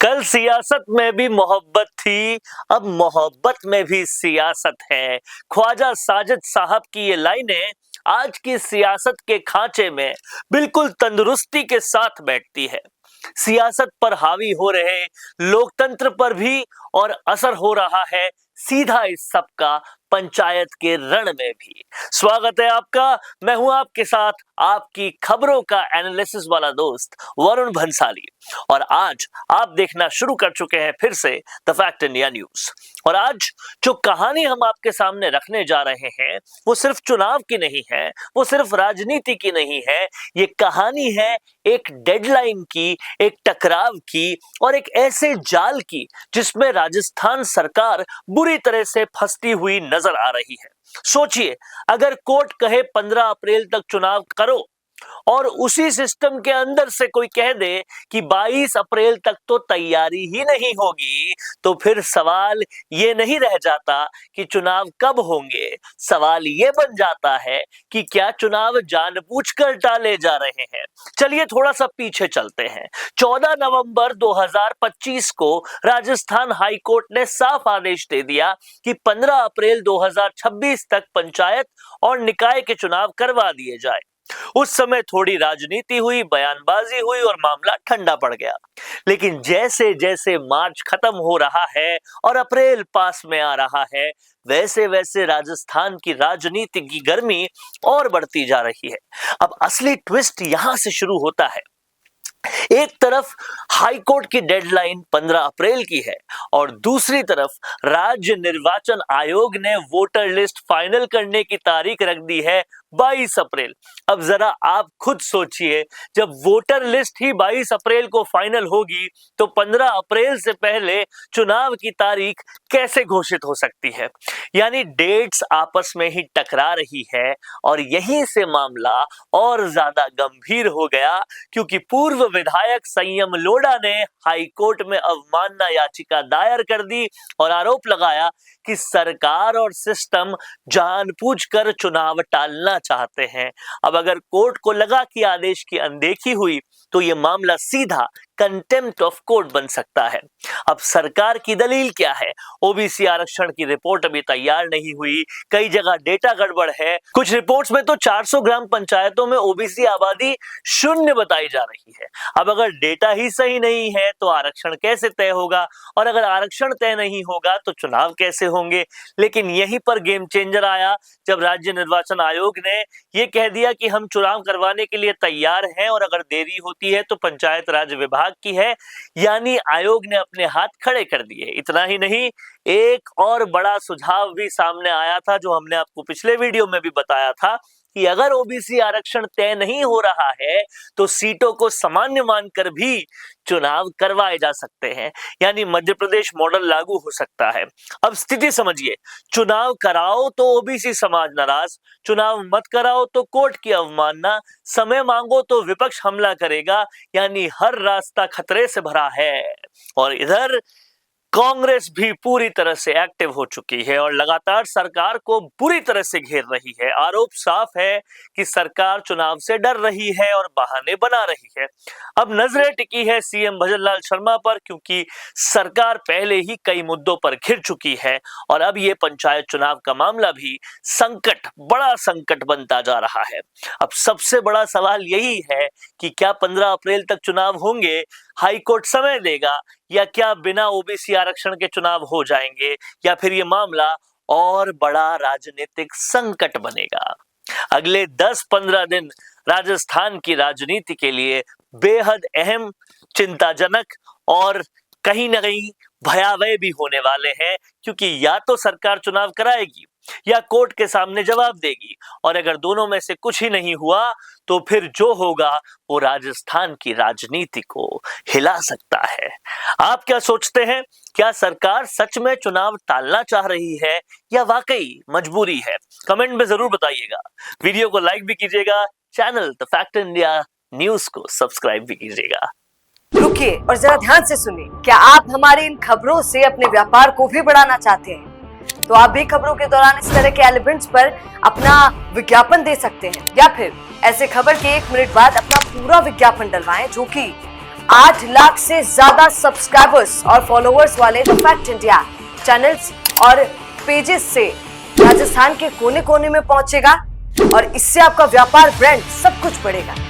कल सियासत में भी मोहब्बत थी, अब मोहब्बत में भी सियासत है। ख्वाजा साजिद साहब की ये लाइनें आज की सियासत के खांचे में बिल्कुल तंदुरुस्ती के साथ बैठती है। सियासत पर हावी हो रहे लोकतंत्र पर भी और असर हो रहा है सीधा इस सब का पंचायत के रण में भी। स्वागत है आपका, मैं हूं आपके साथ आपकी खबरों का एनालिसिस वाला दोस्त वरुण भंसाली। और आज आप देखना शुरू कर चुके हैं फिर से द फैक्ट इंडिया न्यूज। और आज जो कहानी हम आपके सामने रखने जा रहे हैं वो सिर्फ चुनाव की नहीं है, वो सिर्फ राजनीति की नहीं है। ये कहानी है एक डेडलाइन की, एक टकराव की और एक ऐसे जाल की जिसमें राजस्थान सरकार बुरी तरह से फंसती हुई नजर आ रही है। सोचिए, अगर कोर्ट कहे 15 अप्रैल तक चुनाव करो और उसी सिस्टम के अंदर से कोई कह दे कि 22 अप्रैल तक तो तैयारी ही नहीं होगी, तो फिर सवाल ये नहीं रह जाता कि चुनाव कब होंगे। सवाल ये बन जाता है कि क्या चुनाव जानबूझकर टाले जा रहे हैं। चलिए थोड़ा सा पीछे चलते हैं। 14 नवंबर 2025 को राजस्थान हाई कोर्ट ने साफ आदेश दे दिया कि 15 अप्रैल 2026 तक पंचायत और निकाय के चुनाव करवा दिए जाए। उस समय थोड़ी राजनीति हुई, बयानबाजी हुई और मामला ठंडा पड़ गया। लेकिन जैसे जैसे मार्च खत्म हो रहा है और अप्रैल पास में आ रहा है, वैसे वैसे राजस्थान की राजनीति की गर्मी और बढ़ती जा रही है। अब असली ट्विस्ट यहां से शुरू होता है। एक तरफ हाई कोर्ट की डेडलाइन 15 अप्रैल की है और दूसरी तरफ राज्य निर्वाचन आयोग ने वोटर लिस्ट फाइनल करने की तारीख रख दी है 22 अप्रैल। अब जरा आप खुद सोचिए, जब वोटर लिस्ट ही 22 अप्रैल को फाइनल होगी तो 15 अप्रैल से पहले चुनाव की तारीख कैसे घोषित हो सकती है। यानी डेट्स आपस में ही टकरा रही है और यहीं से मामला और ज्यादा गंभीर हो गया, क्योंकि पूर्व विधायक संयम लोढ़ा ने हाई कोर्ट में अवमानना याचिका दायर कर दी और आरोप लगाया कि सरकार और सिस्टम जानबूझकर चुनाव टालना चाहते हैं। अब अगर कोर्ट को लगा कि आदेश की अनदेखी हुई तो यह मामला सीधा कंटेम्प्ट ऑफ कोर्ट बन सकता है। अब सरकार की दलील क्या है? ओबीसी आरक्षण की रिपोर्ट अभी तैयार नहीं हुई, कई जगह डेटा गड़बड़ है। कुछ रिपोर्ट्स में तो 400 ग्राम पंचायतों में ओबीसी आबादी 0 बताई जा रही है। अब अगर डेटा ही सही नहीं है तो आरक्षण कैसे तय होगा, और अगर आरक्षण तय नहीं होगा तो चुनाव कैसे होंगे। लेकिन यहीं पर गेम चेंजर आया जब राज्य निर्वाचन आयोग ने यह कह दिया कि हम चुनाव करवाने के लिए तैयार हैं और अगर देरी होती है तो पंचायत राज विभाग की है। यानी आयोग ने अपने हाथ खड़े कर दिए। इतना ही नहीं, एक और बड़ा सुझाव भी सामने आया था जो हमने आपको पिछले वीडियो में भी बताया था कि अगर ओबीसी आरक्षण तय नहीं हो रहा है तो सीटों को सामान्य मानकर भी चुनाव करवाए जा सकते हैं। यानी मध्य प्रदेश मॉडल लागू हो सकता है। अब स्थिति समझिए, चुनाव कराओ तो ओबीसी समाज नाराज, चुनाव मत कराओ तो कोर्ट की अवमानना, समय मांगो तो विपक्ष हमला करेगा। यानी हर रास्ता खतरे से भरा है। और इधर कांग्रेस भी पूरी तरह से एक्टिव हो चुकी है और लगातार सरकार को बुरी तरह से घेर रही है। आरोप साफ है कि सरकार चुनाव से डर रही है और बहाने बना रही है। अब नजरें टिकी है सीएम भजनलाल शर्मा पर, क्योंकि सरकार पहले ही कई मुद्दों पर घिर चुकी है और अब ये पंचायत चुनाव का मामला भी बड़ा संकट बनता जा रहा है। अब सबसे बड़ा सवाल यही है कि क्या 15 अप्रैल तक चुनाव होंगे, हाई कोर्ट समय देगा, या क्या बिना ओबीसी आरक्षण के चुनाव हो जाएंगे, या फिर यह मामला और बड़ा राजनीतिक संकट बनेगा। अगले 10-15 दिन राजस्थान की राजनीति के लिए बेहद अहम, चिंताजनक और कहीं ना कहीं भयावह भी होने वाले हैं, क्योंकि या तो सरकार चुनाव कराएगी या कोर्ट के सामने जवाब देगी, और अगर दोनों में से कुछ ही नहीं हुआ तो फिर जो होगा वो राजस्थान की राजनीति को हिला सकता है। आप क्या सोचते हैं? क्या सरकार सच में चुनाव टालना चाह रही है या वाकई मजबूरी है? कमेंट में जरूर बताइएगा। वीडियो को लाइक भी कीजिएगा, channel the fact India news को सब्सक्राइब भी कीजिएगा। रुकिए और जरा ध्यान से सुनिए। क्या आप हमारी इन खबरों से अपने व्यापार को भी बढ़ाना चाहते हैं? तो आप भी खबरों के दौरान इस तरह के एलिमेंट्स पर अपना विज्ञापन दे सकते हैं, या फिर ऐसे खबर के 1 मिनट बाद अपना पूरा विज्ञापन डलवाएं जो कि 8 लाख से ज्यादा सब्सक्राइबर्स और फॉलोअर्स वाले द फैक्ट इंडिया चैनल्स और पेजेस से राजस्थान के कोने कोने में पहुंचेगा और इससे आपका व्यापार, ब्रांड सब कुछ बढ़ेगा।